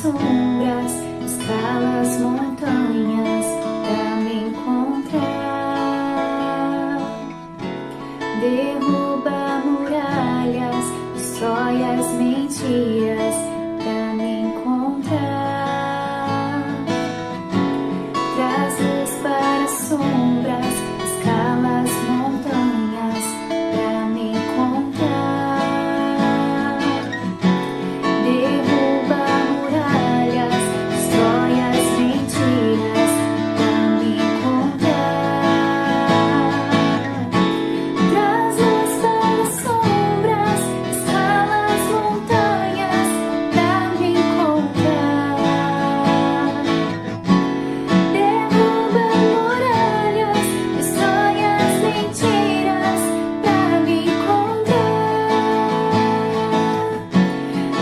sombras, escala as montanhas pra me encontrar. Derruba muralhas, destrói as mentiras pra me encontrar. Traz luz para as sombras, escala as montanhas pra me encontrar. Derruba muralhas, destrói as mentiras pra me encontrar. Traz luz para as sombras, escala as montanhas pra me encontrar. Derruba muralhas, destrói as mentiras pra me encontrar.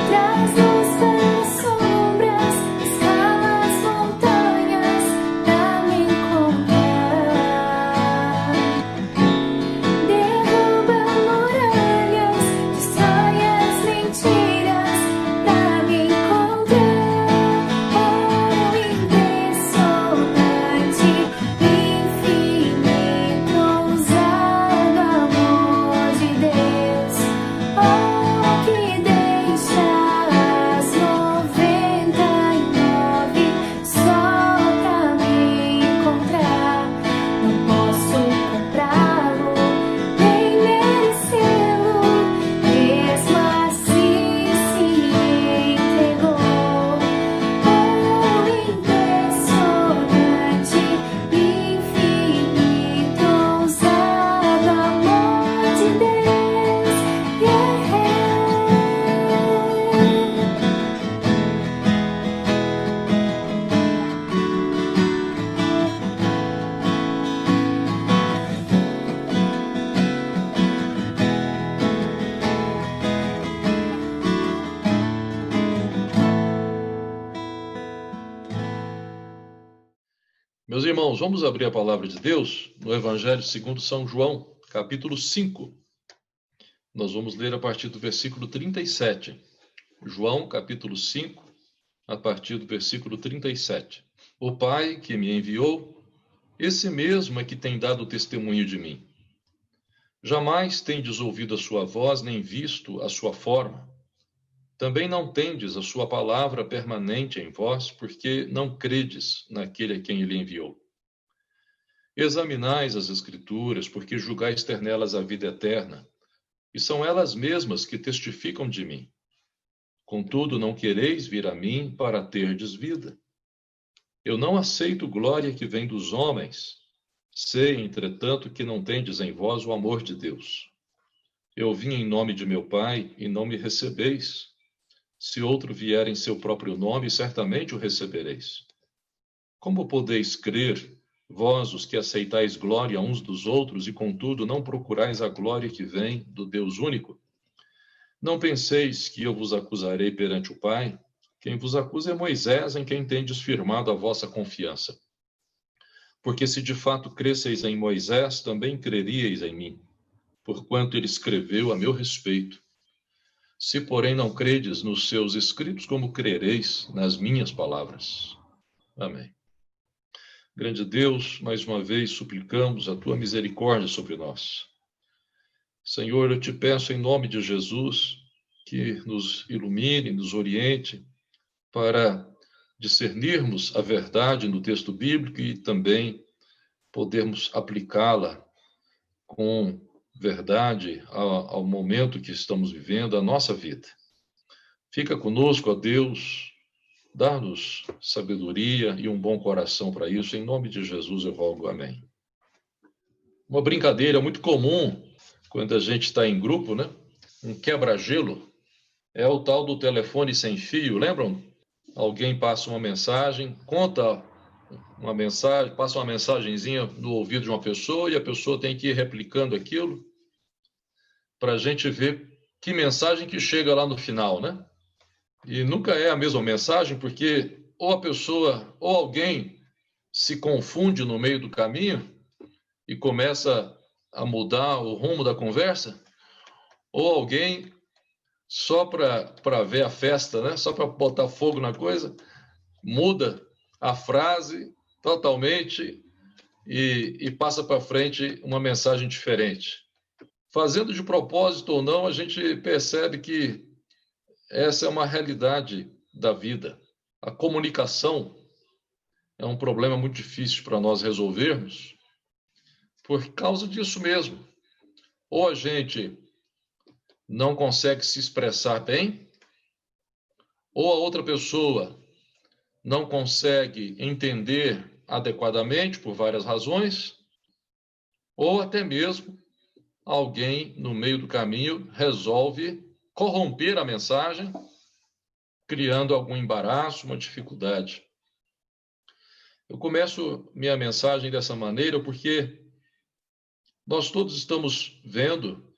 Traz luz para as sombras, escala as montanhas pra me encontrar. Derruba muralhas, destrói as mentiras pra me encontrar. Oh, impressionante, infinito, ousado amor de Deus. Oh, que deixa as 99 só pra me encontrar. Não posso comprá-lo, nem merecê-lo, mesmo assim se entregou. Oh, impressionante, infinito, ousado amor de Deus. Meus irmãos, vamos abrir a palavra de Deus no Evangelho segundo São João, capítulo 5. Nós vamos ler a partir do versículo 37. João, capítulo 5, a partir do versículo 37. O Pai que me enviou, esse mesmo é que tem dado testemunho de mim. Jamais tendes ouvido a sua voz, nem visto a sua forma. Também não tendes a sua palavra permanente em vós, porque não credes naquele a quem ele enviou. Examinais as Escrituras, porque julgais ter nelas a vida eterna, e são elas mesmas que testificam de mim. Contudo, não quereis vir a mim para terdes vida. Eu não aceito glória que vem dos homens. Sei, entretanto, que não tendes em vós o amor de Deus. Eu vim em nome de meu Pai, e não me recebeis. Se outro vier em seu próprio nome, certamente o recebereis. Como podeis crer, vós os que aceitais glória uns dos outros, e contudo não procurais a glória que vem do Deus único? Não penseis que eu vos acusarei perante o Pai? Quem vos acusa é Moisés, em quem tendes firmado a vossa confiança. Porque se de fato cresceis em Moisés, também creríeis em mim, porquanto ele escreveu a meu respeito. Se, porém, não credes nos seus escritos, como crereis nas minhas palavras? Amém. Grande Deus, mais uma vez suplicamos a tua misericórdia sobre nós. Senhor, eu te peço em nome de Jesus que nos ilumine, nos oriente para discernirmos a verdade no texto bíblico e também podermos aplicá-la com verdade ao momento que estamos vivendo, a nossa vida. Fica conosco, ó Deus, dá-nos sabedoria e um bom coração para isso. Em nome de Jesus eu rogo, amém. Uma brincadeira muito comum quando a gente está em grupo, né? Um quebra-gelo é o tal do telefone sem fio, lembram? Alguém passa uma mensagem, conta uma mensagem, passa uma mensagenzinha no ouvido de uma pessoa e a pessoa tem que ir replicando aquilo para a gente ver que mensagem que chega lá no final, né? E nunca é a mesma mensagem, porque ou a pessoa, ou alguém se confunde no meio do caminho e começa a mudar o rumo da conversa, ou alguém só para ver a festa, né? Só para botar fogo na coisa, muda a frase totalmente e passa para frente uma mensagem diferente. Fazendo de propósito ou não, a gente percebe que essa é uma realidade da vida. A comunicação é um problema muito difícil para nós resolvermos por causa disso mesmo. Ou a gente não consegue se expressar bem, ou a outra pessoa não consegue entender adequadamente por várias razões, ou até mesmo alguém no meio do caminho resolve corromper a mensagem, criando algum embaraço, uma dificuldade. Eu começo minha mensagem dessa maneira porque nós todos estamos vendo,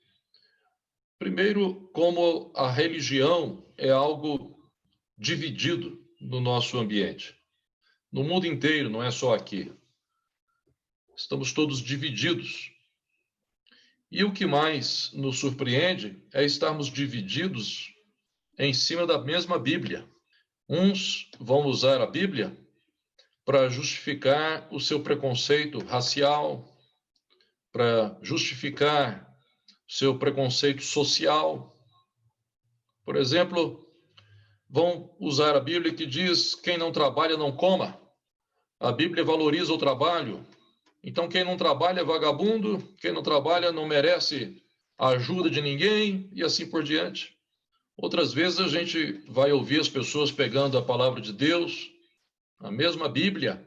primeiro, como a religião é algo dividido no nosso ambiente. No mundo inteiro, não é só aqui. Estamos todos divididos. E o que mais nos surpreende é estarmos divididos em cima da mesma Bíblia. Uns vão usar a Bíblia para justificar o seu preconceito racial, para justificar o seu preconceito social. Por exemplo, vão usar a Bíblia que diz: quem não trabalha não coma. A Bíblia valoriza o trabalho. Então, quem não trabalha é vagabundo, quem não trabalha não merece a ajuda de ninguém, e assim por diante. Outras vezes a gente vai ouvir as pessoas pegando a palavra de Deus, a mesma Bíblia,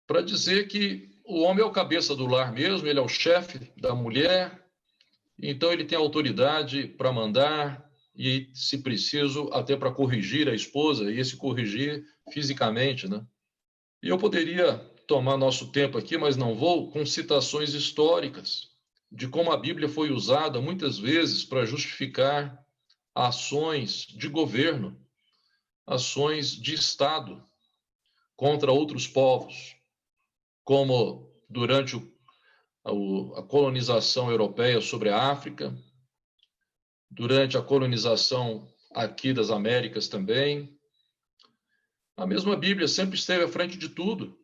para dizer que o homem é o cabeça do lar mesmo, ele é o chefe da mulher, então ele tem autoridade para mandar e, se preciso, até para corrigir a esposa, e esse corrigir fisicamente, né? E eu poderia tomar nosso tempo aqui, mas não vou, com citações históricas de como a Bíblia foi usada muitas vezes para justificar ações de governo, ações de Estado contra outros povos, como durante a colonização europeia sobre a África, durante a colonização aqui das Américas também. A mesma Bíblia sempre esteve à frente de tudo.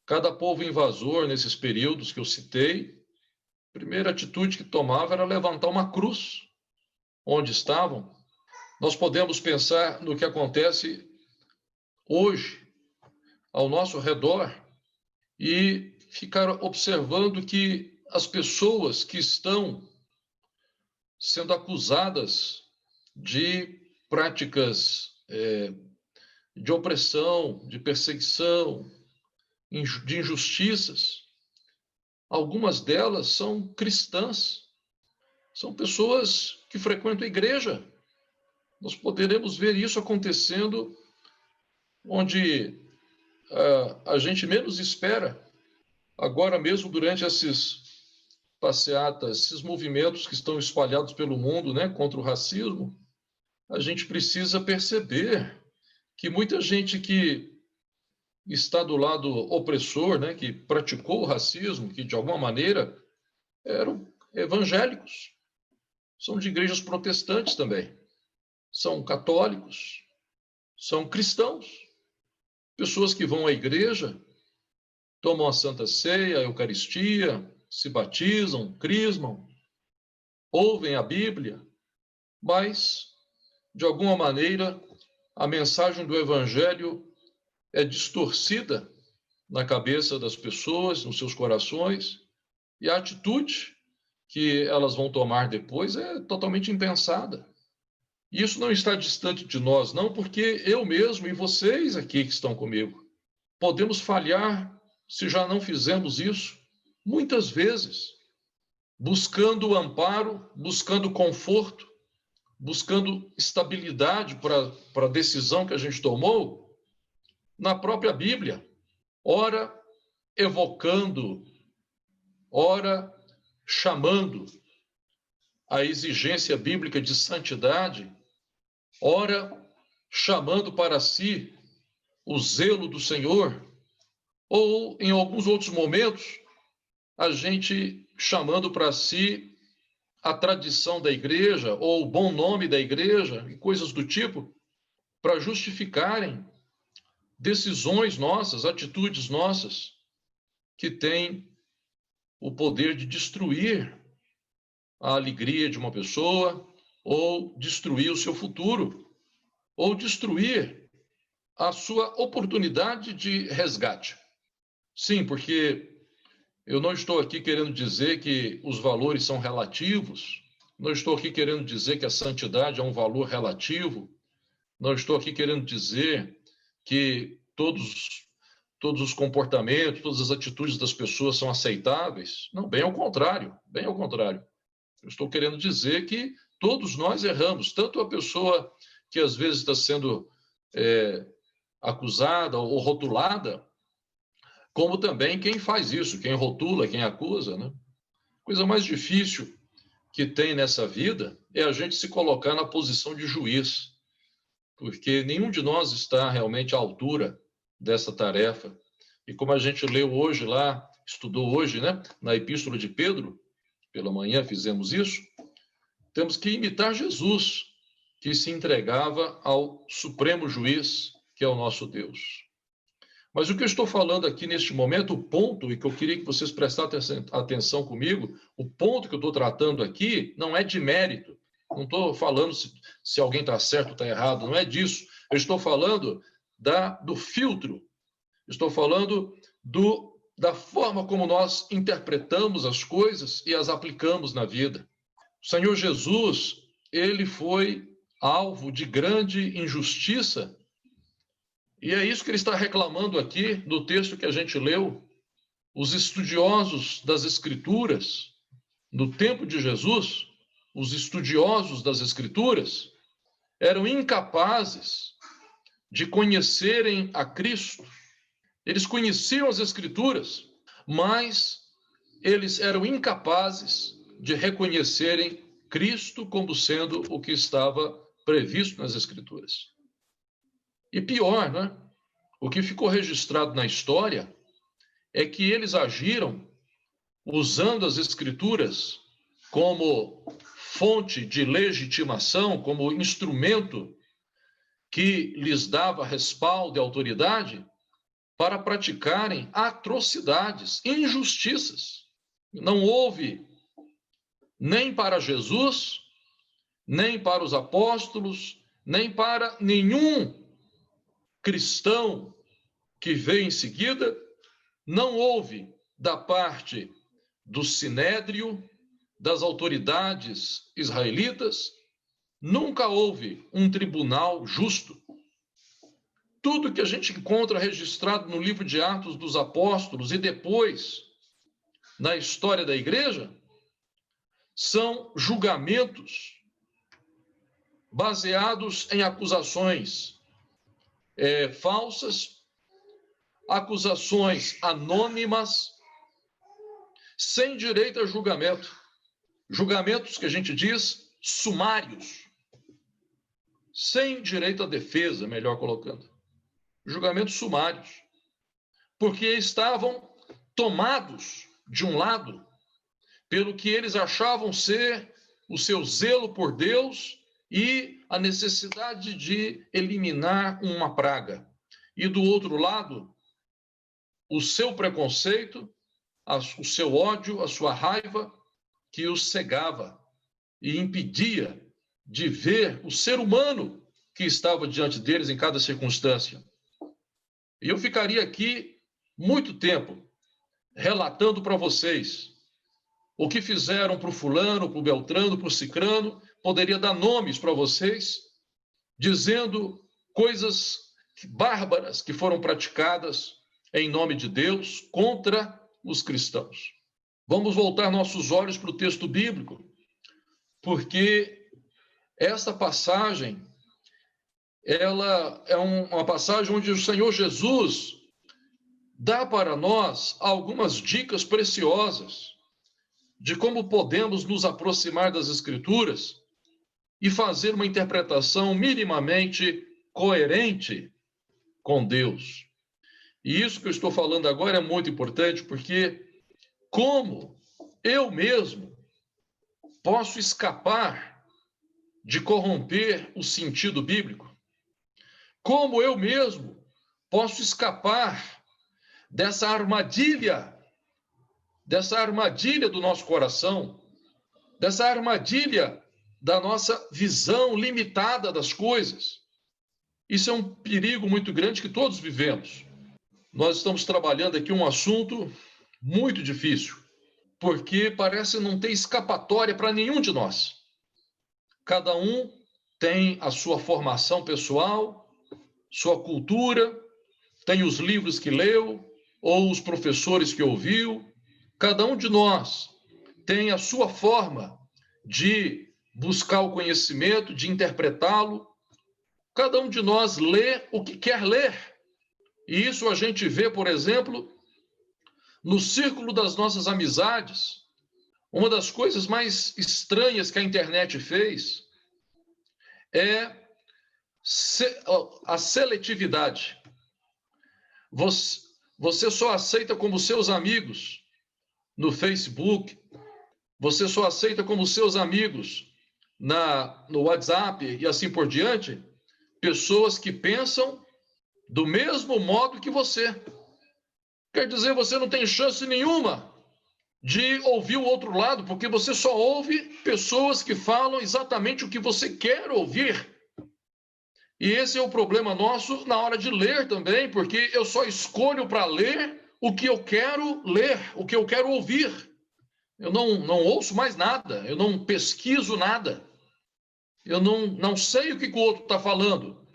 Cada povo invasor, nesses períodos que eu citei, a primeira atitude que tomava era levantar uma cruz onde estavam. Nós podemos pensar no que acontece hoje ao nosso redor e ficar observando que as pessoas que estão sendo acusadas de práticas de opressão, de perseguição, de injustiças, algumas delas são cristãs, são pessoas que frequentam a igreja. Nós poderemos ver isso acontecendo onde a gente menos espera. Agora mesmo, durante esses passeatas, esses movimentos que estão espalhados pelo mundo, né, contra o racismo, a gente precisa perceber que muita gente que está do lado opressor, né, que praticou o racismo, que de alguma maneira eram evangélicos, são de igrejas protestantes também, são católicos, são cristãos, pessoas que vão à igreja, tomam a Santa Ceia, a Eucaristia, se batizam, crismam, ouvem a Bíblia, mas, de alguma maneira, a mensagem do Evangelho é distorcida na cabeça das pessoas, nos seus corações, e a atitude que elas vão tomar depois é totalmente impensada. E isso não está distante de nós, não, porque eu mesmo e vocês aqui que estão comigo podemos falhar se já não fizemos isso muitas vezes, buscando amparo, buscando conforto, buscando estabilidade para a decisão que a gente tomou na própria Bíblia, ora evocando, ora chamando a exigência bíblica de santidade, ora chamando para si o zelo do Senhor, ou em alguns outros momentos, a gente chamando para si a tradição da igreja ou o bom nome da igreja e coisas do tipo para justificarem decisões nossas, atitudes nossas, que têm o poder de destruir a alegria de uma pessoa, ou destruir o seu futuro, ou destruir a sua oportunidade de resgate. Sim, porque eu não estou aqui querendo dizer que os valores são relativos, não estou aqui querendo dizer que a santidade é um valor relativo, não estou aqui querendo dizer que todos os comportamentos, todas as atitudes das pessoas são aceitáveis. Não, bem ao contrário, bem ao contrário. Eu estou querendo dizer que todos nós erramos, tanto a pessoa que às vezes está sendo acusada ou rotulada, como também quem faz isso, quem rotula, quem acusa, né? A coisa mais difícil que tem nessa vida é a gente se colocar na posição de juiz, porque nenhum de nós está realmente à altura dessa tarefa. E como a gente leu hoje lá, estudou hoje, né, na Epístola de Pedro, pela manhã fizemos isso, temos que imitar Jesus, que se entregava ao Supremo Juiz, que é o nosso Deus. Mas o que eu estou falando aqui neste momento, o ponto, e que eu queria que vocês prestassem atenção comigo, o ponto que eu estou tratando aqui não é de mérito. Não estou falando se alguém está certo ou está errado, não é disso. Eu estou falando do filtro. Estou falando da forma como nós interpretamos as coisas e as aplicamos na vida. O Senhor Jesus, ele foi alvo de grande injustiça. E é isso que ele está reclamando aqui no texto que a gente leu. Os estudiosos das Escrituras, no tempo de Jesus, os estudiosos das Escrituras, eram incapazes de conhecerem a Cristo. Eles conheciam as Escrituras, mas eles eram incapazes de reconhecerem Cristo como sendo o que estava previsto nas Escrituras. E pior, né? O que ficou registrado na história é que eles agiram usando as Escrituras como fonte de legitimação, como instrumento que lhes dava respaldo e autoridade para praticarem atrocidades, injustiças. Não houve nem para Jesus, nem para os apóstolos, nem para nenhum cristão que veio em seguida, não houve da parte do Sinédrio, das autoridades israelitas, nunca houve um tribunal justo. Tudo que a gente encontra registrado no livro de Atos dos Apóstolos e depois na história da igreja são julgamentos baseados em acusações falsas, acusações anônimas, sem direito a julgamento. Julgamentos que a gente diz sumários, sem direito à defesa, melhor colocando. Julgamentos sumários, porque estavam tomados, de um lado, pelo que eles achavam ser o seu zelo por Deus e a necessidade de eliminar uma praga. E do outro lado, o seu preconceito, o seu ódio, a sua raiva, que os cegava e impedia de ver o ser humano que estava diante deles em cada circunstância. E eu ficaria aqui muito tempo relatando para vocês o que fizeram para o fulano, para o beltrano, para o cicrano. Poderia dar nomes para vocês, dizendo coisas bárbaras que foram praticadas em nome de Deus contra os cristãos. Vamos voltar nossos olhos para o texto bíblico, porque essa passagem, ela é uma passagem onde o Senhor Jesus dá para nós algumas dicas preciosas de como podemos nos aproximar das Escrituras e fazer uma interpretação minimamente coerente com Deus. E isso que eu estou falando agora é muito importante, porque como eu mesmo posso escapar de corromper o sentido bíblico? Como eu mesmo posso escapar dessa armadilha do nosso coração, dessa armadilha da nossa visão limitada das coisas? Isso é um perigo muito grande que todos vivemos. Nós estamos trabalhando aqui um assunto muito difícil, porque parece não ter escapatória para nenhum de nós. Cada um tem a sua formação pessoal, sua cultura, tem os livros que leu ou os professores que ouviu. Cada um de nós tem a sua forma de buscar o conhecimento, de interpretá-lo. Cada um de nós lê o que quer ler. E isso a gente vê, por exemplo, no círculo das nossas amizades. Uma das coisas mais estranhas que a internet fez é a seletividade. Você só aceita como seus amigos no Facebook, você só aceita como seus amigos no WhatsApp e assim por diante, pessoas que pensam do mesmo modo que você. Quer dizer, você não tem chance nenhuma de ouvir o outro lado, porque você só ouve pessoas que falam exatamente o que você quer ouvir. E esse é o problema nosso na hora de ler também, porque eu só escolho para ler o que eu quero ler, o que eu quero ouvir. Eu não ouço mais nada, eu não pesquiso nada. Eu não sei o que o outro está falando,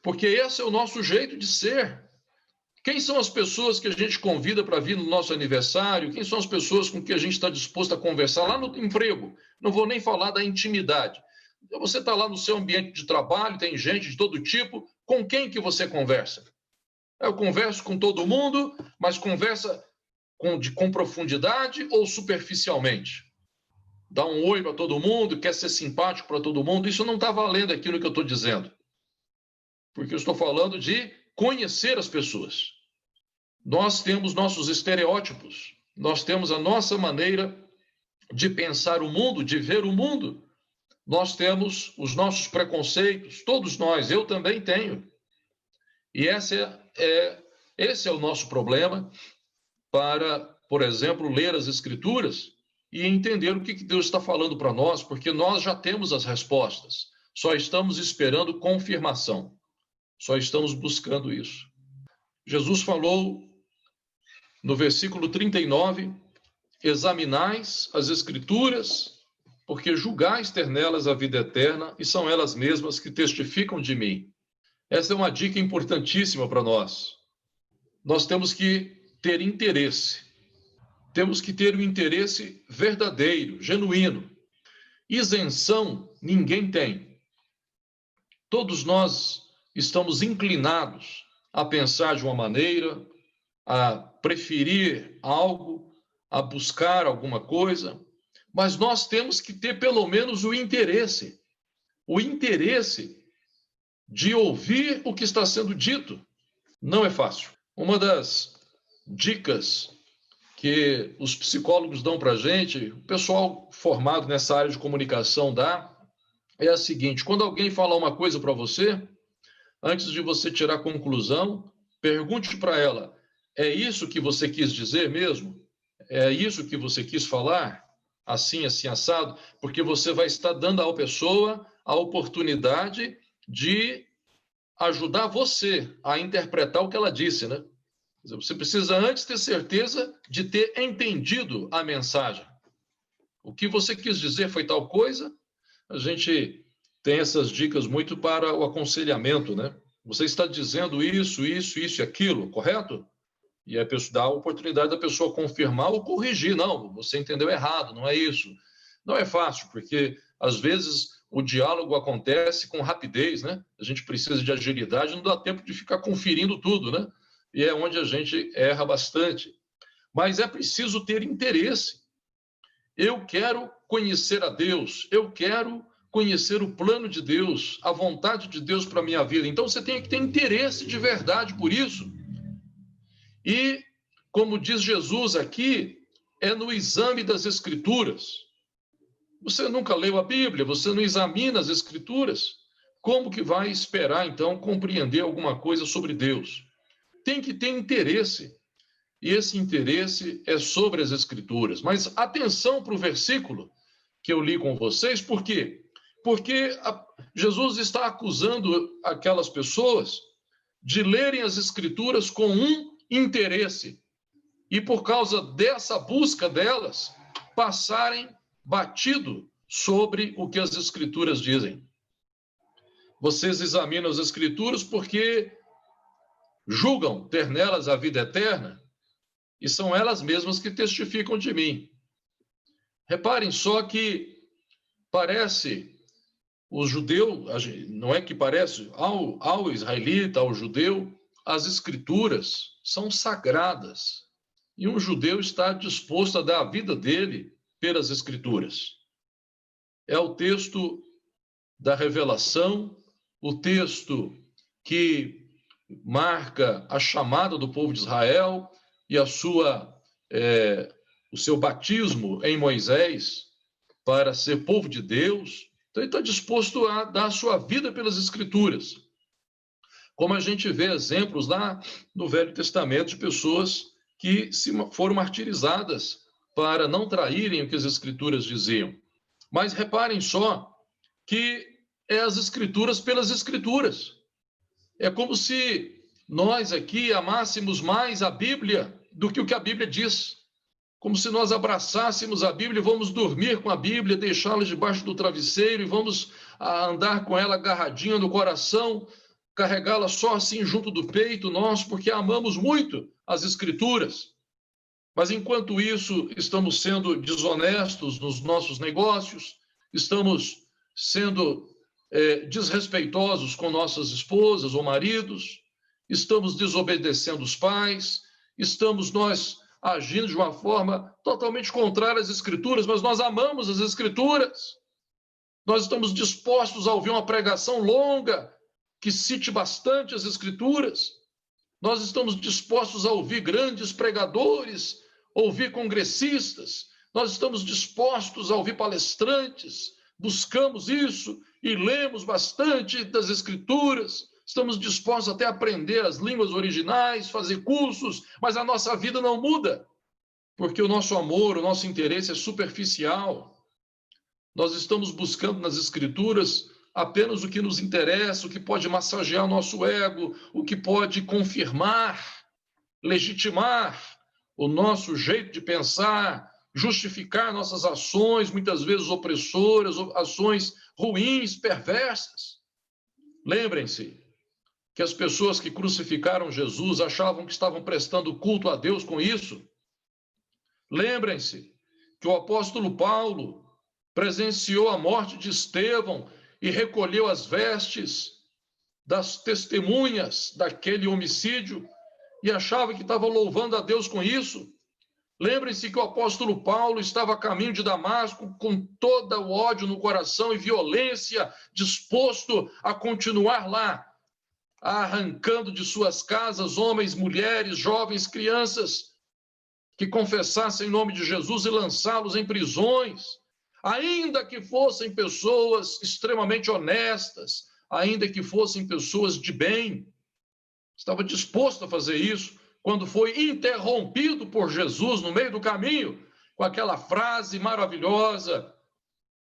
porque esse é o nosso jeito de ser. Quem são as pessoas que a gente convida para vir no nosso aniversário? Quem são as pessoas com que a gente está disposto a conversar lá no emprego? Não vou nem falar da intimidade. Você está lá no seu ambiente de trabalho, tem gente de todo tipo. Com quem que você conversa? Eu converso com todo mundo, mas conversa com profundidade ou superficialmente? Dá um oi para todo mundo, quer ser simpático para todo mundo. Isso não está valendo aquilo que eu estou dizendo. Porque eu estou falando de conhecer as pessoas. Nós temos nossos estereótipos, nós temos a nossa maneira de pensar o mundo, de ver o mundo. Nós temos os nossos preconceitos, todos nós, eu também tenho. E esse é o nosso problema para, por exemplo, ler as Escrituras e entender o que Deus está falando para nós, porque nós já temos as respostas, só estamos esperando confirmação. Só estamos buscando isso. Jesus falou no versículo 39, examinais as Escrituras, porque julgais ter nelas a vida eterna, e são elas mesmas que testificam de mim. Essa é uma dica importantíssima para nós. Nós temos que ter interesse. Temos que ter um interesse verdadeiro, genuíno. Isenção ninguém tem. Todos nós estamos inclinados a pensar de uma maneira, a preferir algo, a buscar alguma coisa, mas nós temos que ter pelo menos o interesse de ouvir o que está sendo dito. Não é fácil. Uma das dicas que os psicólogos dão para a gente, o pessoal formado nessa área de comunicação dá, é a seguinte: quando alguém falar uma coisa para você, antes de você tirar a conclusão, pergunte para ela: é isso que você quis dizer mesmo? É isso que você quis falar? Assim, assim, assado? Porque você vai estar dando à pessoa a oportunidade de ajudar você a interpretar o que ela disse, né? Você precisa antes ter certeza de ter entendido a mensagem. O que você quis dizer foi tal coisa? A gente tem essas dicas muito para o aconselhamento, né? Você está dizendo isso, isso, isso e aquilo, correto? E a pessoa dá a oportunidade da pessoa confirmar ou corrigir. Não, você entendeu errado, não é isso. Não é fácil, porque às vezes o diálogo acontece com rapidez, né? A gente precisa de agilidade, não dá tempo de ficar conferindo tudo, né? E é onde a gente erra bastante. Mas é preciso ter interesse. Eu quero conhecer a Deus, eu quero conhecer o plano de Deus, a vontade de Deus para a minha vida. Então você tem que ter interesse de verdade por isso. E, como diz Jesus aqui, é no exame das Escrituras. Você nunca leu a Bíblia, você não examina as Escrituras. Como que vai esperar, então, compreender alguma coisa sobre Deus? Tem que ter interesse. E esse interesse é sobre as Escrituras. Mas atenção para o versículo que eu li com vocês, por quê? Porque Jesus está acusando aquelas pessoas de lerem as Escrituras com um interesse. E por causa dessa busca delas, passarem batido sobre o que as Escrituras dizem. Vocês examinam as Escrituras porque julgam ter nelas a vida eterna, e são elas mesmas que testificam de mim. Reparem só que parece o judeu, não é que parece, ao israelita, ao judeu, as Escrituras são sagradas. E um judeu está disposto a dar a vida dele pelas Escrituras. É o texto da revelação, o texto que marca a chamada do povo de Israel e o seu batismo em Moisés para ser povo de Deus. Então, ele está disposto a dar a sua vida pelas Escrituras. Como a gente vê exemplos lá no Velho Testamento de pessoas que foram martirizadas para não traírem o que as Escrituras diziam. Mas reparem só que é as Escrituras pelas Escrituras. É como se nós aqui amássemos mais a Bíblia do que o que a Bíblia diz. Como se nós abraçássemos a Bíblia e vamos dormir com a Bíblia, deixá-la debaixo do travesseiro e vamos andar com ela agarradinha no coração, carregá-la só assim junto do peito nosso, porque amamos muito as Escrituras. Mas enquanto isso, estamos sendo desonestos nos nossos negócios, estamos sendo desrespeitosos com nossas esposas ou maridos, estamos desobedecendo os pais, estamos nós agindo de uma forma totalmente contrária às Escrituras, mas nós amamos as Escrituras. Nós estamos dispostos a ouvir uma pregação longa que cite bastante as Escrituras. Nós estamos dispostos a ouvir grandes pregadores, ouvir congressistas. Nós estamos dispostos a ouvir palestrantes. Buscamos isso e lemos bastante das Escrituras. Estamos dispostos até a aprender as línguas originais, fazer cursos, mas a nossa vida não muda, porque o nosso amor, o nosso interesse é superficial. Nós estamos buscando nas Escrituras apenas o que nos interessa, o que pode massagear o nosso ego, o que pode confirmar, legitimar o nosso jeito de pensar, justificar nossas ações, muitas vezes opressoras, ações ruins, perversas. Lembrem-se que as pessoas que crucificaram Jesus achavam que estavam prestando culto a Deus com isso. Lembrem-se que o apóstolo Paulo presenciou a morte de Estevão e recolheu as vestes das testemunhas daquele homicídio e achava que estava louvando a Deus com isso. Lembrem-se que o apóstolo Paulo estava a caminho de Damasco com todo o ódio no coração e violência, disposto a continuar lá, arrancando de suas casas homens, mulheres, jovens, crianças que confessassem em nome de Jesus e lançá-los em prisões, ainda que fossem pessoas extremamente honestas, ainda que fossem pessoas de bem. Estava disposto a fazer isso quando foi interrompido por Jesus no meio do caminho com aquela frase maravilhosa: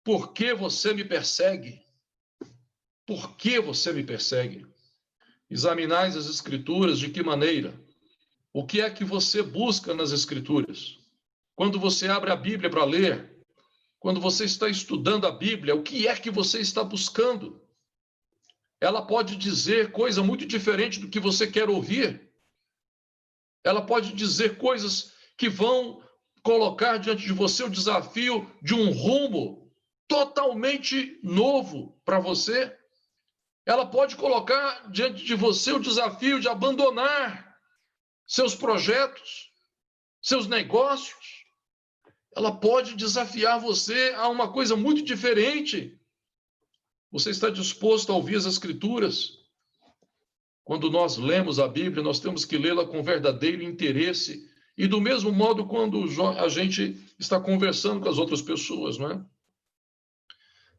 por que você me persegue? Por que você me persegue? Examinais as Escrituras de que maneira? O que é que você busca nas Escrituras? Quando você abre a Bíblia para ler, quando você está estudando a Bíblia, o que é que você está buscando? Ela pode dizer coisa muito diferente do que você quer ouvir. Ela pode dizer coisas que vão colocar diante de você o desafio de um rumo totalmente novo para você. Ela pode colocar diante de você o desafio de abandonar seus projetos, seus negócios. Ela pode desafiar você a uma coisa muito diferente. Você está disposto a ouvir as Escrituras? Quando nós lemos a Bíblia, nós temos que lê-la com verdadeiro interesse e do mesmo modo quando a gente está conversando com as outras pessoas, não é?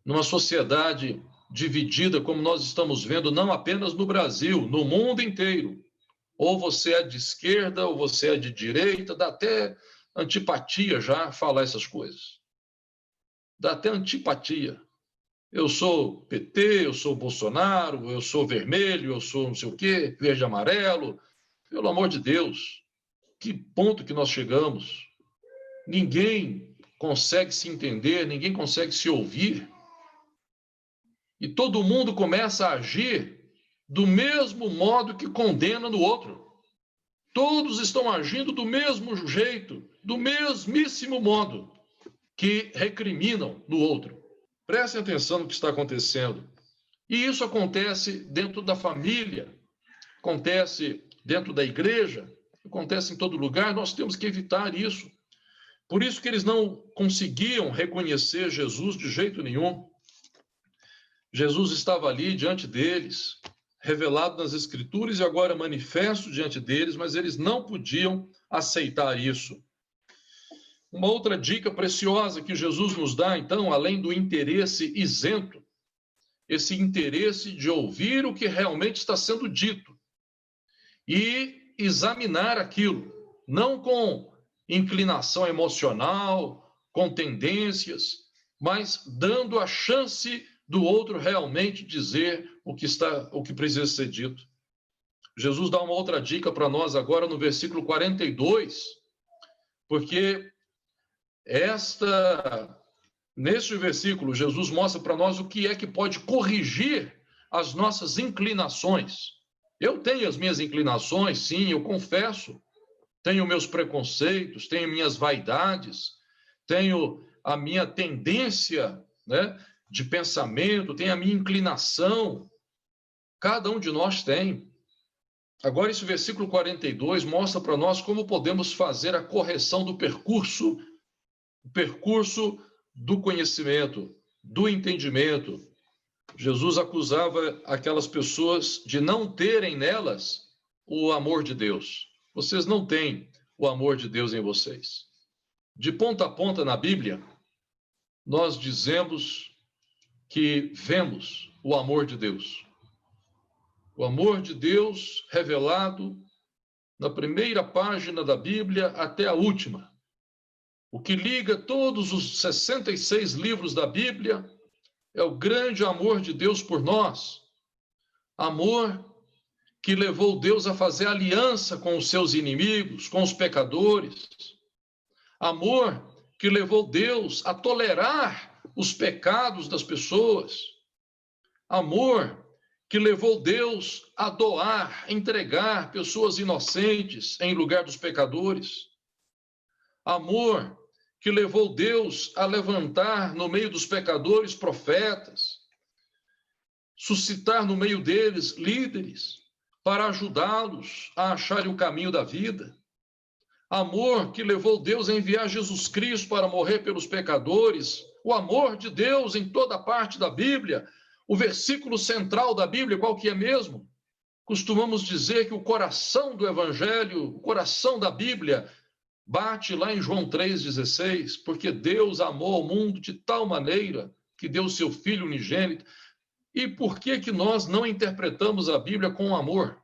numa sociedade dividida, como nós estamos vendo, não apenas no Brasil, no mundo inteiro. Ou você é de esquerda, ou você é de direita, dá até antipatia já falar essas coisas. Dá até antipatia. Eu sou PT, eu sou Bolsonaro, eu sou vermelho, eu sou não sei o quê, verde e amarelo. Pelo amor de Deus, que ponto que nós chegamos? Ninguém consegue se entender, ninguém consegue se ouvir. E todo mundo começa a agir do mesmo modo que condena no outro. Todos estão agindo do mesmo jeito, do mesmíssimo modo que recriminam no outro. Prestem atenção no que está acontecendo. E isso acontece dentro da família, acontece dentro da igreja, acontece em todo lugar. Nós temos que evitar isso. Por isso que eles não conseguiam reconhecer Jesus de jeito nenhum. Jesus estava ali diante deles, revelado nas Escrituras e agora manifesto diante deles, mas eles não podiam aceitar isso. Uma outra dica preciosa que Jesus nos dá, então, além do interesse isento, esse interesse de ouvir o que realmente está sendo dito e examinar aquilo, não com inclinação emocional, com tendências, mas dando a chance do outro realmente dizer o que precisa ser dito. Jesus dá uma outra dica para nós agora no versículo 42, porque neste versículo, Jesus mostra para nós o que é que pode corrigir as nossas inclinações. Eu tenho as minhas inclinações, sim, eu confesso. Tenho meus preconceitos, tenho minhas vaidades, tenho a minha tendência, né, de pensamento, tenho a minha inclinação. Cada um de nós tem. Agora, esse versículo 42 mostra para nós como podemos fazer a correção do percurso do conhecimento, do entendimento. Jesus acusava aquelas pessoas de não terem nelas o amor de Deus. Vocês não têm o amor de Deus em vocês. De ponta a ponta na Bíblia, nós dizemos que vemos o amor de Deus. O amor de Deus revelado na primeira página da Bíblia até a última. O que liga todos os 66 livros da Bíblia é o grande amor de Deus por nós. Amor que levou Deus a fazer aliança com os seus inimigos, com os pecadores. Amor que levou Deus a tolerar os pecados das pessoas. Amor que levou Deus a doar, entregar pessoas inocentes em lugar dos pecadores. Amor que levou Deus a levantar no meio dos pecadores profetas, suscitar no meio deles líderes para ajudá-los a acharem o caminho da vida. Amor que levou Deus a enviar Jesus Cristo para morrer pelos pecadores. O amor de Deus em toda parte da Bíblia. O versículo central da Bíblia, qual que é mesmo? Costumamos dizer que o coração do Evangelho, o coração da Bíblia, bate lá em João 3,16, porque Deus amou o mundo de tal maneira que deu o seu Filho unigênito. E por que que nós não interpretamos a Bíblia com amor?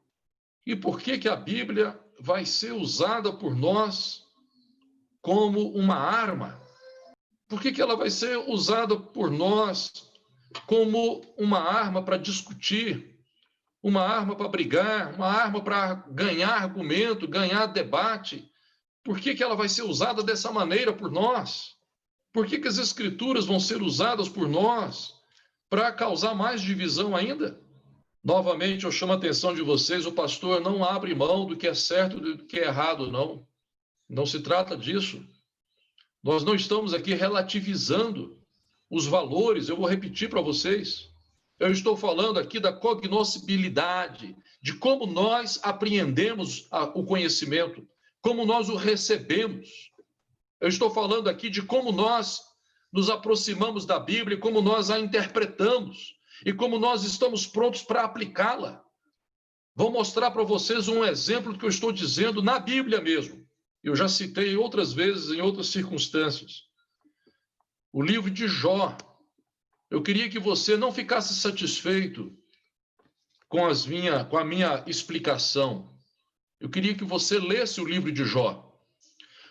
E por que que a Bíblia vai ser usada por nós como uma arma? Por que que ela vai ser usada por nós como uma arma para discutir, uma arma para brigar, uma arma para ganhar argumento, ganhar debate? Por que que ela vai ser usada dessa maneira por nós? Por que que as Escrituras vão ser usadas por nós para causar mais divisão ainda? Novamente, eu chamo a atenção de vocês, o pastor não abre mão do que é certo e do que é errado, não. Não se trata disso. Nós não estamos aqui relativizando os valores, eu vou repetir para vocês. Eu estou falando aqui da cognoscibilidade, de como nós apreendemos o conhecimento, como nós o recebemos. Eu estou falando aqui de como nós nos aproximamos da Bíblia, como nós a interpretamos e como nós estamos prontos para aplicá-la. Vou mostrar para vocês um exemplo do que eu estou dizendo na Bíblia mesmo. Eu já citei outras vezes em outras circunstâncias. O livro de Jó. eu queria que você não ficasse satisfeito com a minha explicação. Eu queria que você lesse o livro de Jó,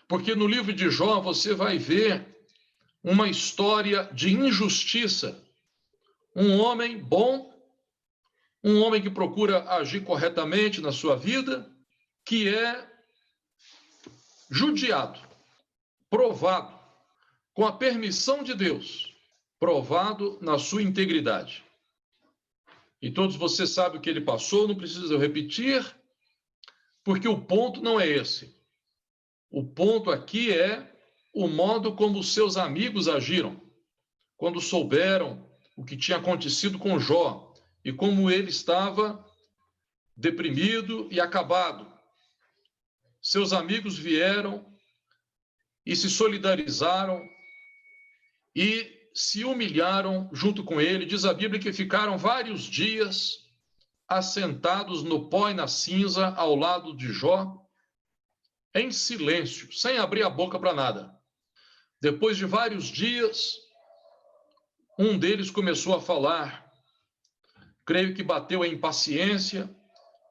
porque no livro de Jó você vai ver uma história de injustiça. Um homem bom, um homem que procura agir corretamente na sua vida, que é judiado, provado, com a permissão de Deus, provado na sua integridade. E todos vocês sabem o que ele passou, não precisa eu repetir, porque o ponto não é esse. O ponto aqui é o modo como os seus amigos agiram, quando souberam o que tinha acontecido com Jó e como ele estava deprimido e acabado. Seus amigos vieram e se solidarizaram e se humilharam junto com ele. Diz a Bíblia que ficaram vários dias assentados no pó e na cinza ao lado de Jó, em silêncio, sem abrir a boca para nada. Depois de vários dias, um deles começou a falar. Creio que bateu a impaciência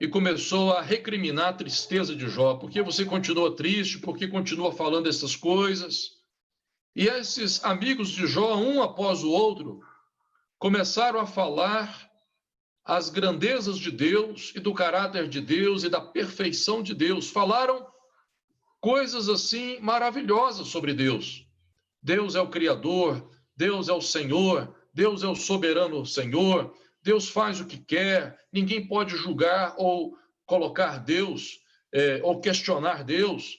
e começou a recriminar a tristeza de Jó. Por que você continua triste? Por que continua falando essas coisas? E esses amigos de Jó, um após o outro, começaram a falar as grandezas de Deus e do caráter de Deus e da perfeição de Deus. Falaram coisas assim maravilhosas sobre Deus. Deus é o Criador, Deus é o Senhor, Deus é o soberano Senhor, Deus faz o que quer, ninguém pode julgar ou colocar Deus, ou questionar Deus.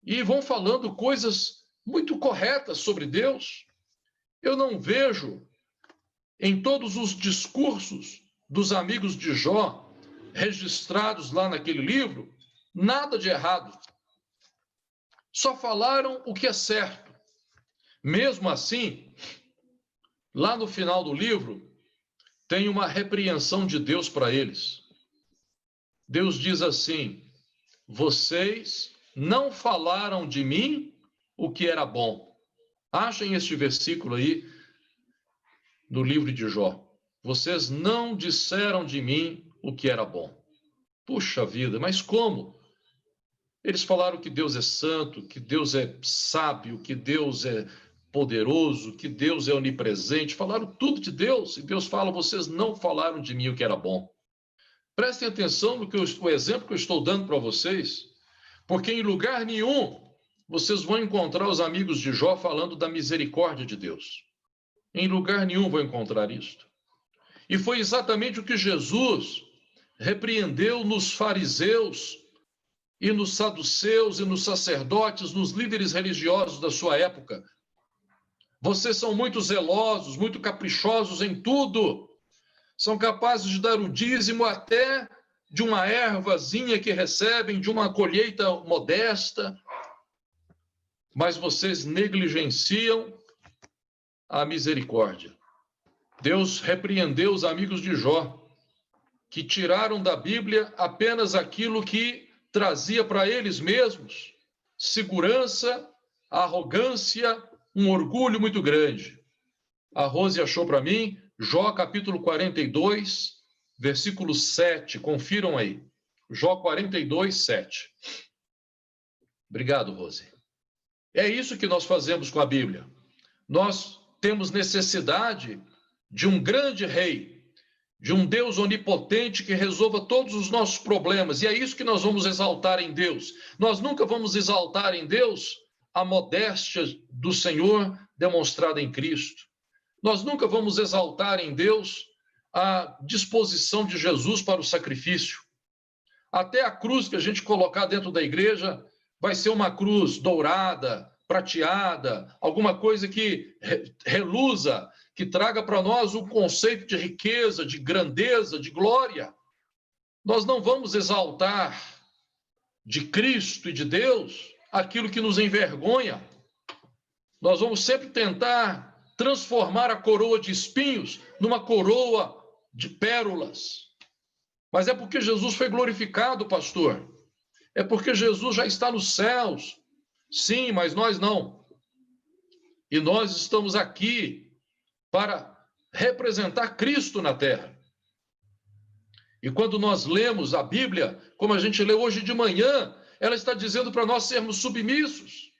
E vão falando coisas muito corretas sobre Deus. Eu não vejo em todos os discursos dos amigos de Jó, registrados lá naquele livro, nada de errado. Só falaram o que é certo. Mesmo assim, lá no final do livro, tem uma repreensão de Deus para eles. Deus diz assim: vocês não falaram de mim o que era bom. Achem este versículo aí no livro de Jó. Vocês não disseram de mim o que era bom. Puxa vida, mas como? Eles falaram que Deus é santo, que Deus é sábio, que Deus é poderoso, que Deus é onipresente. Falaram tudo de Deus. E Deus fala: vocês não falaram de mim o que era bom. Prestem atenção no o exemplo que eu estou dando para vocês, porque em lugar nenhum vocês vão encontrar os amigos de Jó falando da misericórdia de Deus. Em lugar nenhum vão encontrar isto. E foi exatamente o que Jesus repreendeu nos fariseus e nos saduceus e nos sacerdotes, nos líderes religiosos da sua época. Vocês são muito zelosos, muito caprichosos em tudo. São capazes de dar o dízimo até de uma ervazinha que recebem, de uma colheita modesta. Mas vocês negligenciam a misericórdia. Deus repreendeu os amigos de Jó, que tiraram da Bíblia apenas aquilo que trazia para eles mesmos segurança, arrogância, um orgulho muito grande. A Rose achou para mim Jó capítulo 42, versículo 7. Confiram aí. Jó 42, 7. Obrigado, Rose. É isso que nós fazemos com a Bíblia. Nós temos necessidade de um grande rei, de um Deus onipotente que resolva todos os nossos problemas. E é isso que nós vamos exaltar em Deus. Nós nunca vamos exaltar em Deus a modéstia do Senhor demonstrada em Cristo. Nós nunca vamos exaltar em Deus a disposição de Jesus para o sacrifício. Até a cruz que a gente colocar dentro da igreja vai ser uma cruz dourada, prateada, alguma coisa que reluza, que traga para nós o conceito de riqueza, de grandeza, de glória. Nós não vamos exaltar de Cristo e de Deus aquilo que nos envergonha. Nós vamos sempre tentar transformar a coroa de espinhos numa coroa de pérolas. Mas é porque Jesus foi glorificado, pastor. É porque Jesus já está nos céus. Sim, mas nós não. E nós estamos aqui para representar Cristo na terra. E quando nós lemos a Bíblia, como a gente leu hoje de manhã, ela está dizendo para nós sermos submissos,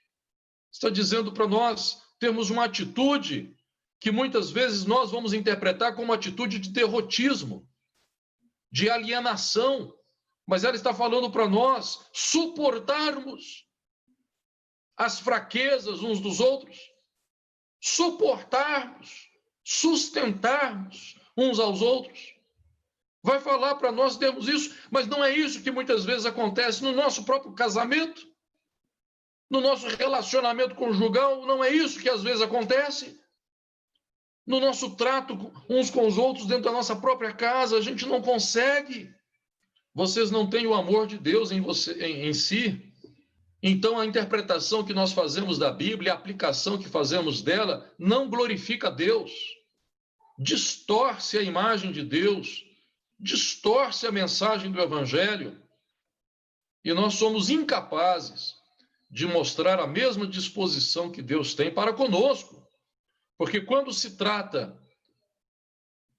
está dizendo para nós termos uma atitude que muitas vezes nós vamos interpretar como atitude de derrotismo, de alienação, mas ela está falando para nós suportarmos as fraquezas uns dos outros, suportarmos, sustentarmos uns aos outros. Vai falar para nós termos isso, mas não é isso que muitas vezes acontece no nosso próprio casamento, no nosso relacionamento conjugal, não é isso que às vezes acontece. No nosso trato uns com os outros dentro da nossa própria casa, a gente não consegue. Vocês não têm o amor de Deus em si. Então, a interpretação que nós fazemos da Bíblia, a aplicação que fazemos dela, não glorifica a Deus. Distorce a imagem de Deus, distorce a mensagem do Evangelho. E nós somos incapazes de mostrar a mesma disposição que Deus tem para conosco. Porque quando se trata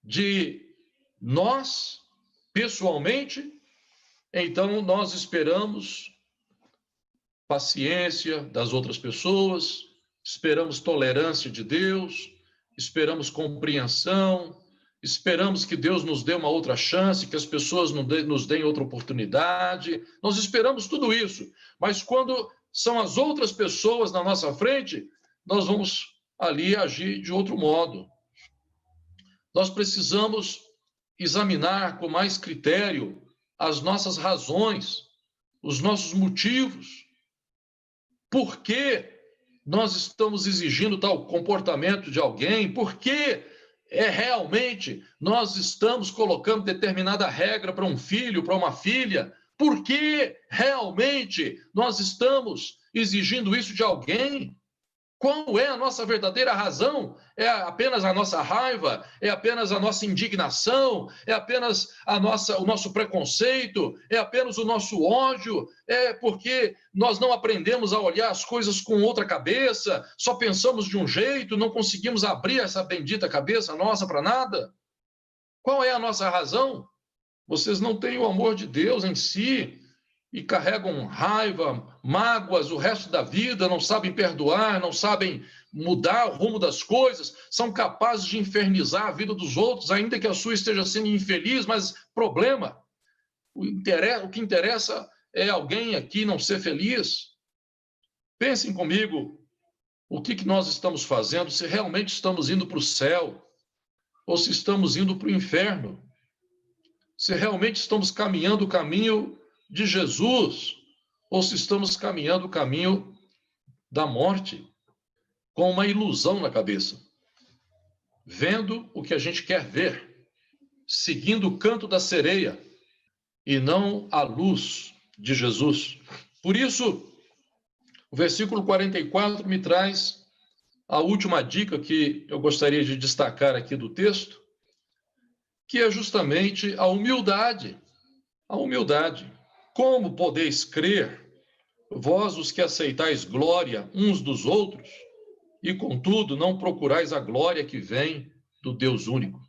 de nós, pessoalmente, então nós esperamos paciência das outras pessoas, esperamos tolerância de Deus, esperamos compreensão, esperamos que Deus nos dê uma outra chance, que as pessoas nos deem outra oportunidade. Nós esperamos tudo isso, mas quando são as outras pessoas na nossa frente, nós vamos ali agir de outro modo. Nós precisamos examinar com mais critério as nossas razões, os nossos motivos. Por que nós estamos exigindo tal comportamento de alguém? Por que realmente nós estamos colocando determinada regra para um filho, para uma filha? Por que realmente nós estamos exigindo isso de alguém? Qual é a nossa verdadeira razão? É apenas a nossa raiva? É apenas a nossa indignação? É apenas o nosso preconceito? É apenas o nosso ódio? É porque nós não aprendemos a olhar as coisas com outra cabeça? Só pensamos de um jeito? Não conseguimos abrir essa bendita cabeça nossa para nada? Qual é a nossa razão? Vocês não têm o amor de Deus em si e carregam raiva, mágoas o resto da vida, não sabem perdoar, não sabem mudar o rumo das coisas, são capazes de infernizar a vida dos outros, ainda que a sua esteja sendo infeliz, mas problema. O que interessa é alguém aqui não ser feliz. Pensem comigo, o que nós estamos fazendo, se realmente estamos indo para o céu, ou se estamos indo para o inferno. Se realmente estamos caminhando o caminho de Jesus, ou se estamos caminhando o caminho da morte, com uma ilusão na cabeça, vendo o que a gente quer ver, seguindo o canto da sereia, e não a luz de Jesus. Por isso, o versículo 44 me traz a última dica que eu gostaria de destacar aqui do texto, que é justamente a humildade. A humildade. Como podeis crer, vós os que aceitais glória uns dos outros, e contudo não procurais a glória que vem do Deus único?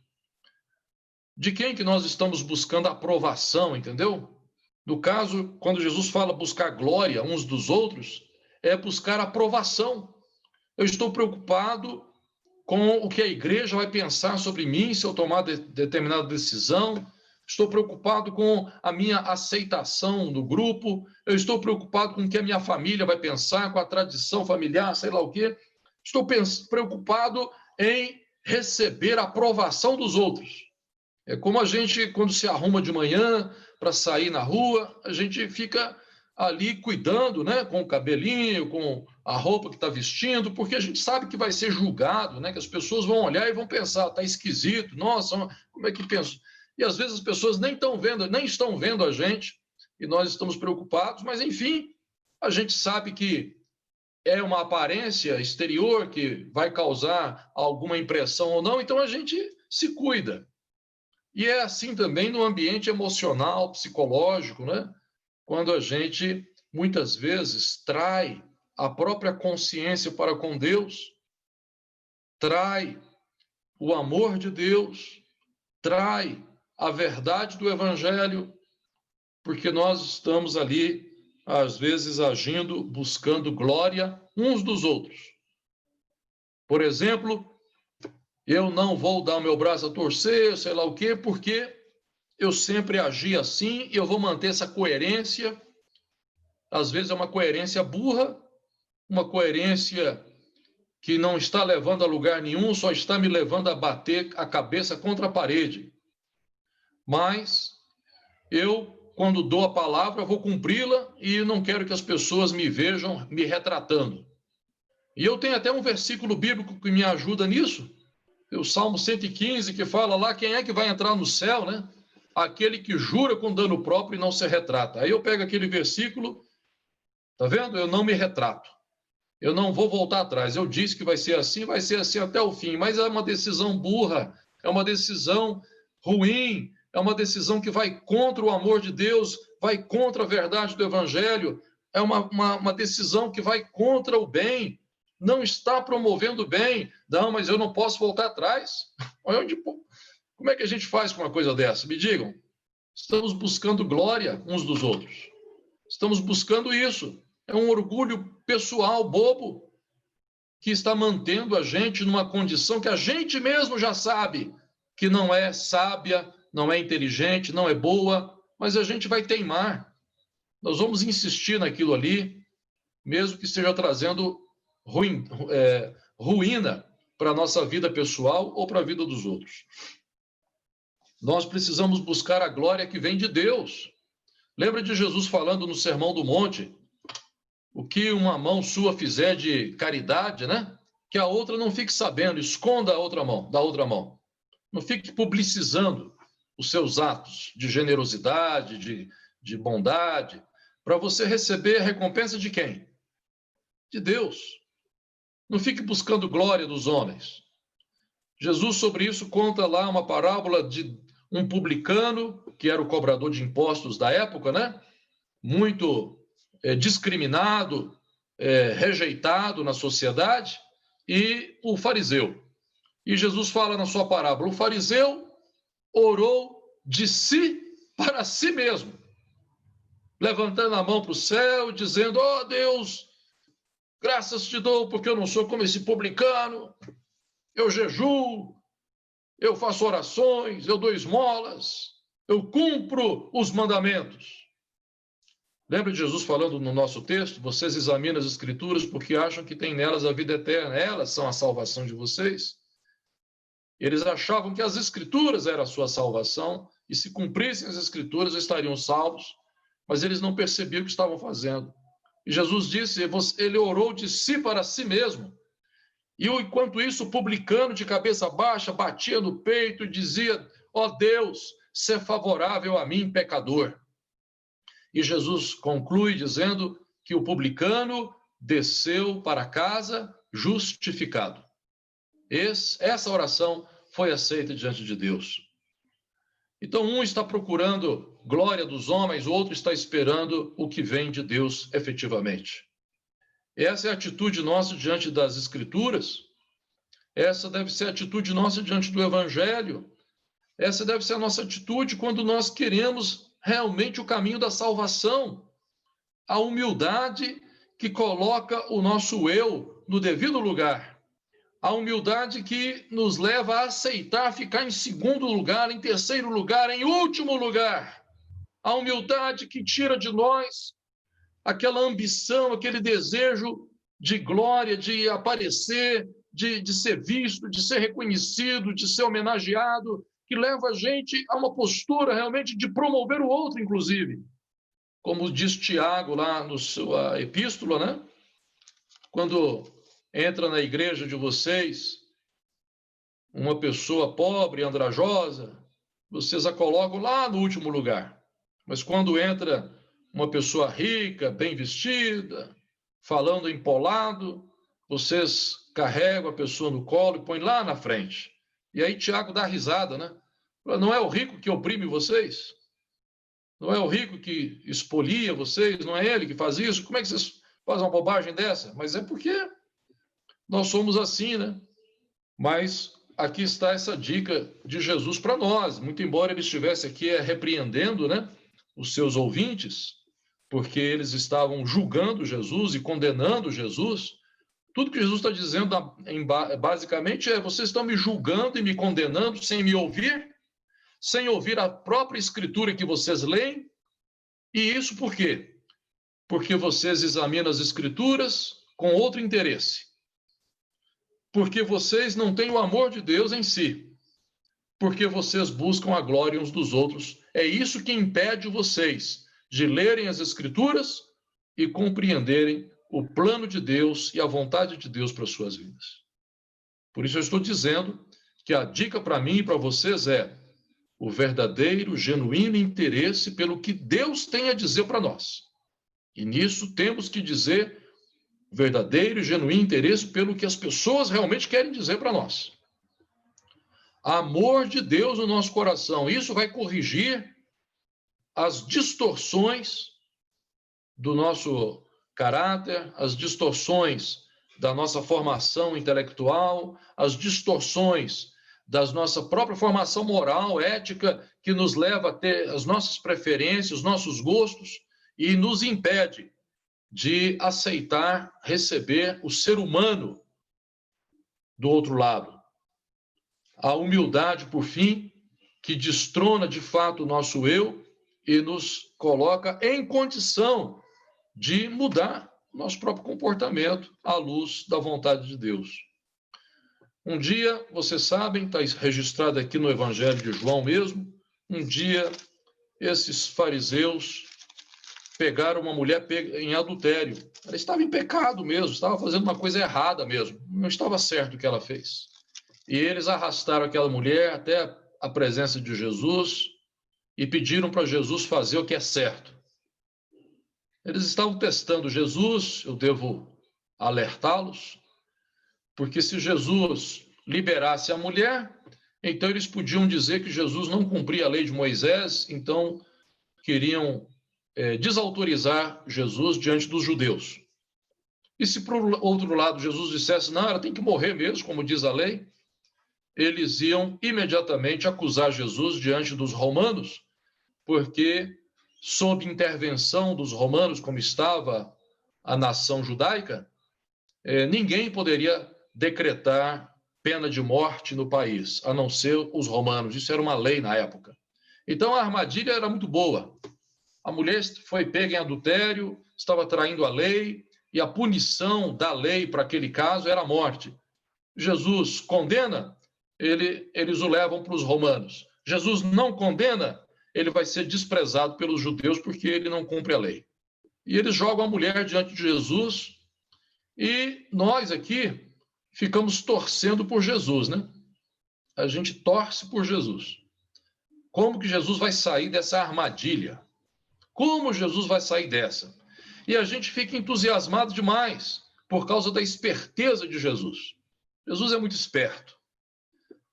De quem que nós estamos buscando a aprovação, entendeu? No caso, quando Jesus fala buscar glória uns dos outros, é buscar aprovação. Eu estou preocupado com o que a igreja vai pensar sobre mim se eu tomar determinada decisão. Estou preocupado com a minha aceitação do grupo, eu estou preocupado com o que a minha família vai pensar, com a tradição familiar, sei lá o quê. Estou preocupado em receber a aprovação dos outros. É como a gente, quando se arruma de manhã para sair na rua, a gente fica ali cuidando, né, com o cabelinho, com a roupa que está vestindo, porque a gente sabe que vai ser julgado, né, que as pessoas vão olhar e vão pensar, está esquisito, nossa, como é que pensa? E às vezes as pessoas nem estão vendo a gente, e nós estamos preocupados, mas enfim, a gente sabe que é uma aparência exterior que vai causar alguma impressão ou não, então a gente se cuida. E é assim também no ambiente emocional, psicológico, né? Quando a gente, muitas vezes, trai a própria consciência para com Deus, trai o amor de Deus, trai a verdade do Evangelho, porque nós estamos ali, às vezes, agindo, buscando glória uns dos outros. Por exemplo, eu não vou dar o meu braço a torcer, sei lá o quê, porque eu sempre agi assim e eu vou manter essa coerência. Às vezes é uma coerência burra, uma coerência que não está levando a lugar nenhum, só está me levando a bater a cabeça contra a parede. Mas eu, quando dou a palavra, vou cumpri-la e não quero que as pessoas me vejam me retratando. E eu tenho até um versículo bíblico que me ajuda nisso, o Salmo 115, que fala lá, quem é que vai entrar no céu, né? Aquele que jura com dano próprio e não se retrata. Aí eu pego aquele versículo, tá vendo? Eu não me retrato. Eu não vou voltar atrás. Eu disse que vai ser assim até o fim. Mas é uma decisão burra, é uma decisão ruim, é uma decisão que vai contra o amor de Deus, vai contra a verdade do Evangelho, é uma decisão que vai contra o bem, não está promovendo o bem. Não, mas eu não posso voltar atrás. Como é que a gente faz com uma coisa dessa? Me digam. Estamos buscando glória uns dos outros. Estamos buscando isso. É um orgulho pessoal bobo que está mantendo a gente numa condição que a gente mesmo já sabe que não é sábia, não é inteligente, não é boa, mas a gente vai teimar. Nós vamos insistir naquilo ali, mesmo que esteja trazendo ruína para a nossa vida pessoal ou para a vida dos outros. Nós precisamos buscar a glória que vem de Deus. Lembra de Jesus falando no Sermão do Monte? O que uma mão sua fizer de caridade, né? Que a outra não fique sabendo, esconda a outra mão, da outra mão. Não fique publicizando os seus atos de generosidade, de bondade, para você receber a recompensa de quem? De Deus. Não fique buscando glória dos homens. Jesus, sobre isso, conta lá uma parábola de um publicano, que era o cobrador de impostos da época, né? Muito discriminado, rejeitado na sociedade, e o fariseu. E Jesus fala na sua parábola, o fariseu orou de si para si mesmo, levantando a mão para o céu, dizendo, ó Deus, graças te dou porque eu não sou como esse publicano, eu jejuo, eu faço orações, eu dou esmolas, eu cumpro os mandamentos. Lembra de Jesus falando no nosso texto? Vocês examinam as Escrituras porque acham que tem nelas a vida eterna. Elas são a salvação de vocês. Eles achavam que as Escrituras eram a sua salvação e se cumprissem as Escrituras estariam salvos, mas eles não percebiam o que estavam fazendo. E Jesus disse, ele orou de si para si mesmo. E enquanto isso, o publicano de cabeça baixa batia no peito e dizia, ó Deus, sê favorável a mim, pecador. E Jesus conclui dizendo que o publicano desceu para casa justificado. Essa oração foi aceita diante de Deus. Então, um está procurando glória dos homens, o outro está esperando o que vem de Deus efetivamente. Essa é a atitude nossa diante das Escrituras. Essa deve ser a atitude nossa diante do Evangelho. Essa deve ser a nossa atitude quando nós queremos realmente o caminho da salvação. A humildade que coloca o nosso eu no devido lugar. A humildade que nos leva a aceitar ficar em segundo lugar, em terceiro lugar, em último lugar. A humildade que tira de nós aquela ambição, aquele desejo de glória, de aparecer, de ser visto, de ser reconhecido, de ser homenageado, que leva a gente a uma postura realmente de promover o outro, inclusive. Como diz Tiago lá na sua epístola, né? Quando entra na igreja de vocês uma pessoa pobre, andrajosa, vocês a colocam lá no último lugar. Mas quando entra uma pessoa rica, bem vestida, falando empolado, vocês carregam a pessoa no colo e põem lá na frente. E aí Tiago dá risada, né? Não é o rico que oprime vocês? Não é o rico que expolia vocês? Não é ele que faz isso? Como é que vocês fazem uma bobagem dessa? Mas é porque nós somos assim, né? Mas aqui está essa dica de Jesus para nós. Muito embora ele estivesse aqui repreendendo, né, os seus ouvintes, porque eles estavam julgando Jesus e condenando Jesus, tudo que Jesus está dizendo, basicamente, vocês estão me julgando e me condenando sem me ouvir, sem ouvir a própria escritura que vocês leem. E isso por quê? Porque vocês examinam as escrituras com outro interesse. Porque vocês não têm o amor de Deus em si. Porque vocês buscam a glória uns dos outros. É isso que impede vocês de lerem as escrituras e compreenderem o plano de Deus e a vontade de Deus para as suas vidas. Por isso eu estou dizendo que a dica para mim e para vocês é o verdadeiro, genuíno interesse pelo que Deus tem a dizer para nós. E nisso temos que dizer verdadeiro e genuíno interesse pelo que as pessoas realmente querem dizer para nós. Amor de Deus no nosso coração. Isso vai corrigir as distorções do nosso caráter, as distorções da nossa formação intelectual, as distorções da nossa própria formação moral, ética, que nos leva a ter as nossas preferências, os nossos gostos, e nos impede de aceitar, receber o ser humano do outro lado. A humildade, por fim, que destrona de fato o nosso eu e nos coloca em condição de mudar nosso próprio comportamento à luz da vontade de Deus. Um dia, vocês sabem, está registrado aqui no Evangelho de João mesmo, um dia esses fariseus pegaram uma mulher em adultério. Ela estava em pecado mesmo, estava fazendo uma coisa errada mesmo, não estava certo o que ela fez. E eles arrastaram aquela mulher até a presença de Jesus e pediram para Jesus fazer o que é certo. Eles estavam testando Jesus, eu devo alertá-los, porque se Jesus liberasse a mulher, então eles podiam dizer que Jesus não cumpria a lei de Moisés, então queriam desautorizar Jesus diante dos judeus. E se, por outro lado, Jesus dissesse, não, ela tem que morrer mesmo, como diz a lei, eles iam imediatamente acusar Jesus diante dos romanos, porque, sob intervenção dos romanos, como estava a nação judaica, ninguém poderia decretar pena de morte no país, a não ser os romanos. Isso era uma lei na época. Então, a armadilha era muito boa. A mulher foi pega em adultério, estava traindo a lei, e a punição da lei para aquele caso era a morte. Jesus condena, eles o levam para os romanos. Jesus não condena, ele vai ser desprezado pelos judeus porque ele não cumpre a lei. E eles jogam a mulher diante de Jesus e nós aqui ficamos torcendo por Jesus, né? A gente torce por Jesus. Como que Jesus vai sair dessa armadilha? Como Jesus vai sair dessa? E a gente fica entusiasmado demais por causa da esperteza de Jesus. Jesus é muito esperto.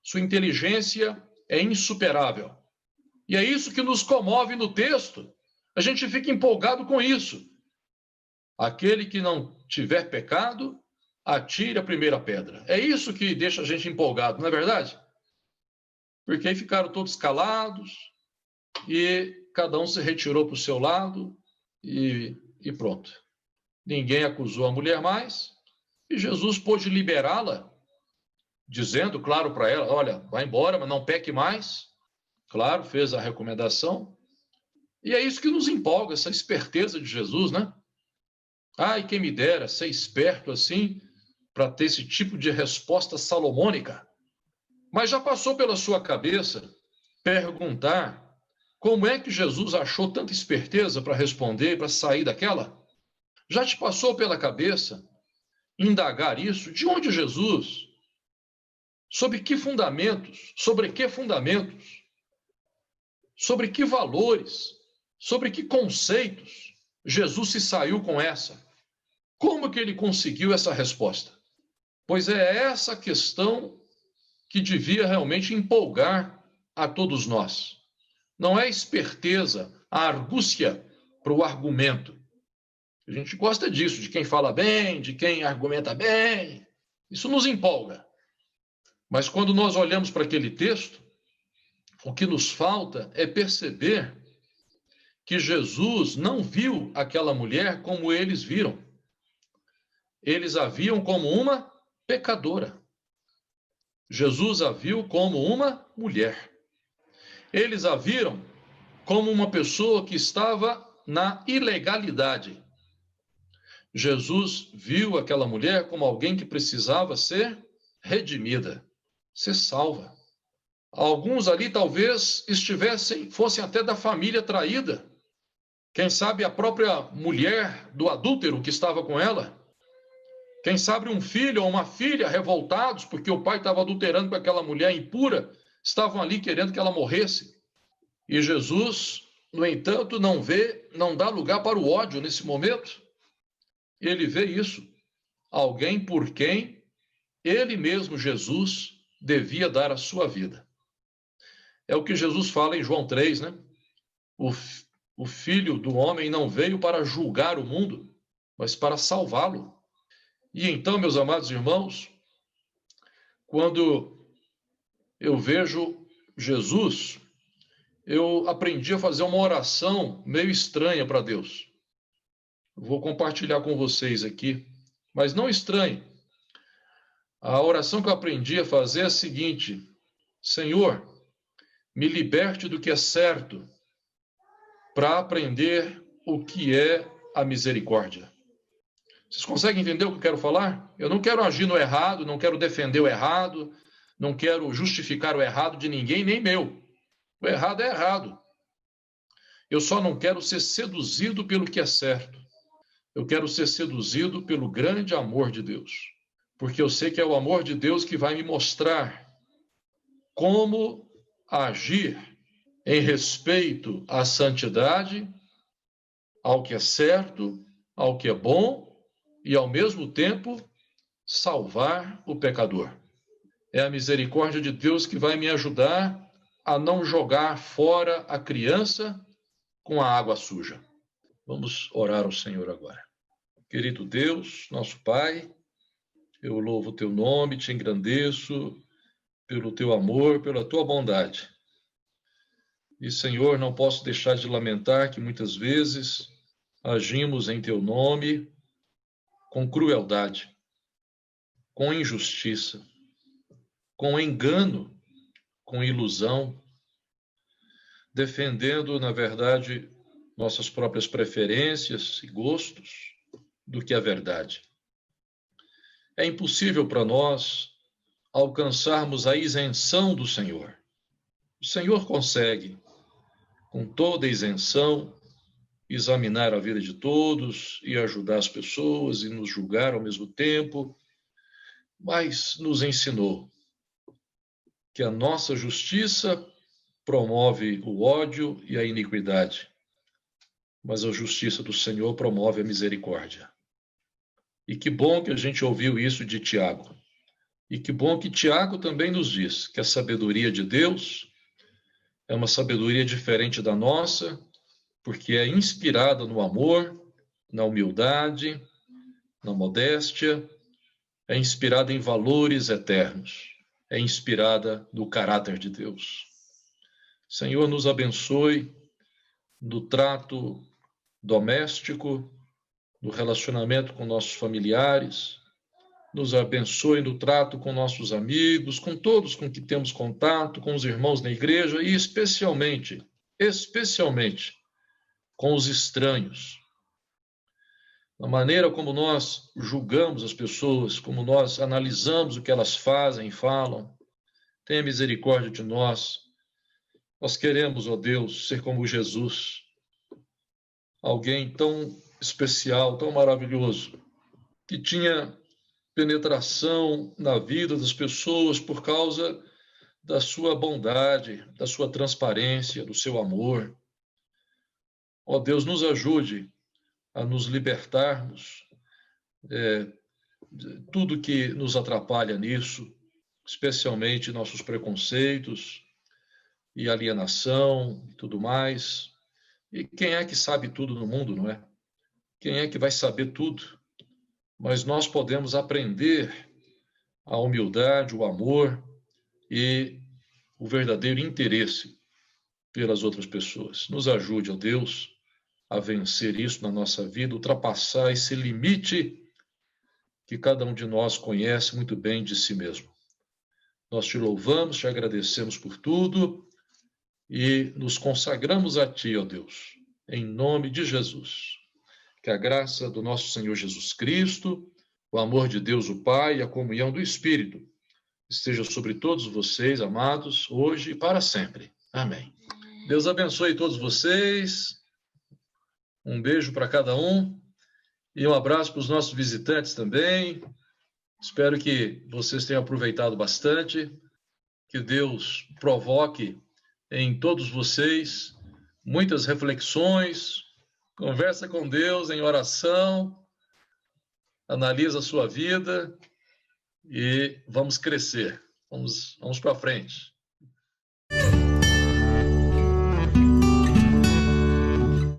Sua inteligência é insuperável. E é isso que nos comove no texto. A gente fica empolgado com isso. Aquele que não tiver pecado, atire a primeira pedra. É isso que deixa a gente empolgado, não é verdade? Porque aí ficaram todos calados e cada um se retirou para o seu lado e pronto. Ninguém acusou a mulher mais e Jesus pôde liberá-la, dizendo, claro, para ela, olha, vai embora, mas não peque mais. Claro, fez a recomendação. E é isso que nos empolga, essa esperteza de Jesus, né? Ai, quem me dera ser esperto assim, para ter esse tipo de resposta salomônica. Mas já passou pela sua cabeça perguntar como é que Jesus achou tanta esperteza para responder, para sair daquela? Já te passou pela cabeça indagar isso? De onde Jesus? Sobre que fundamentos? Sobre que fundamentos? Sobre que valores? Sobre que conceitos Jesus se saiu com essa? Como que ele conseguiu essa resposta? Pois é essa questão que devia realmente empolgar a todos nós. Não é esperteza, a argúcia para o argumento. A gente gosta disso, de quem fala bem, de quem argumenta bem. Isso nos empolga. Mas quando nós olhamos para aquele texto, o que nos falta é perceber que Jesus não viu aquela mulher como eles viram. Eles a viam como uma pecadora. Jesus a viu como uma mulher. Eles a viram como uma pessoa que estava na ilegalidade. Jesus viu aquela mulher como alguém que precisava ser redimida, ser salva. Alguns ali talvez fossem até da família traída. Quem sabe a própria mulher do adúltero que estava com ela. Quem sabe um filho ou uma filha revoltados porque o pai estava adulterando com aquela mulher impura, estavam ali querendo que ela morresse. E Jesus, no entanto, não dá lugar para o ódio nesse momento. Ele vê isso. Alguém por quem ele mesmo, Jesus, devia dar a sua vida. É o que Jesus fala em João 3, né? O Filho do Homem não veio para julgar o mundo, mas para salvá-lo. E então, meus amados irmãos, quando eu vejo Jesus, eu aprendi a fazer uma oração meio estranha para Deus. Vou compartilhar com vocês aqui, mas não estranhe. A oração que eu aprendi a fazer é a seguinte: Senhor, me liberte do que é certo para aprender o que é a misericórdia. Vocês conseguem entender o que eu quero falar? Eu não quero agir no errado, não quero defender o errado, não quero justificar o errado de ninguém, nem meu. O errado é errado. Eu só não quero ser seduzido pelo que é certo. Eu quero ser seduzido pelo grande amor de Deus. Porque eu sei que é o amor de Deus que vai me mostrar como agir em respeito à santidade, ao que é certo, ao que é bom e, ao mesmo tempo, salvar o pecador. É a misericórdia de Deus que vai me ajudar a não jogar fora a criança com a água suja. Vamos orar ao Senhor agora. Querido Deus, nosso Pai, eu louvo o teu nome, te engrandeço pelo teu amor, pela tua bondade. E, Senhor, não posso deixar de lamentar que muitas vezes agimos em teu nome com crueldade, com injustiça, com engano, com ilusão, defendendo, na verdade, nossas próprias preferências e gostos do que a verdade. É impossível para nós alcançarmos a isenção do Senhor. O Senhor consegue, com toda a isenção, examinar a vida de todos e ajudar as pessoas e nos julgar ao mesmo tempo, mas nos ensinou que a nossa justiça promove o ódio e a iniquidade, mas a justiça do Senhor promove a misericórdia. E que bom que a gente ouviu isso de Tiago. E que bom que Tiago também nos diz que a sabedoria de Deus é uma sabedoria diferente da nossa, porque é inspirada no amor, na humildade, na modéstia, é inspirada em valores eternos, é inspirada no caráter de Deus. Senhor, nos abençoe no trato doméstico, no relacionamento com nossos familiares, nos abençoe no trato com nossos amigos, com todos com que temos contato, com os irmãos na igreja e especialmente com os estranhos. Na maneira como nós julgamos as pessoas, como nós analisamos o que elas fazem e falam, tenha misericórdia de nós. Nós queremos, ó Deus, ser como Jesus, alguém tão especial, tão maravilhoso, que tinha penetração na vida das pessoas por causa da sua bondade, da sua transparência, do seu amor. Ó Deus, nos ajude a nos libertarmos de tudo que nos atrapalha nisso, especialmente nossos preconceitos e alienação e tudo mais. E quem é que sabe tudo no mundo, não é? Quem é que vai saber tudo? Mas nós podemos aprender a humildade, o amor, e o verdadeiro interesse pelas outras pessoas. Nos ajude, ó Deus, a vencer isso na nossa vida, ultrapassar esse limite que cada um de nós conhece muito bem de si mesmo. Nós te louvamos, te agradecemos por tudo e nos consagramos a ti, ó Deus, em nome de Jesus. Que a graça do nosso Senhor Jesus Cristo, o amor de Deus o Pai e a comunhão do Espírito esteja sobre todos vocês, amados, hoje e para sempre. Amém. Deus abençoe todos vocês. Um beijo para cada um e um abraço para os nossos visitantes também. Espero que vocês tenham aproveitado bastante. Que Deus provoque em todos vocês muitas reflexões. Conversa com Deus em oração. Analisa a sua vida e vamos crescer. Vamos para frente.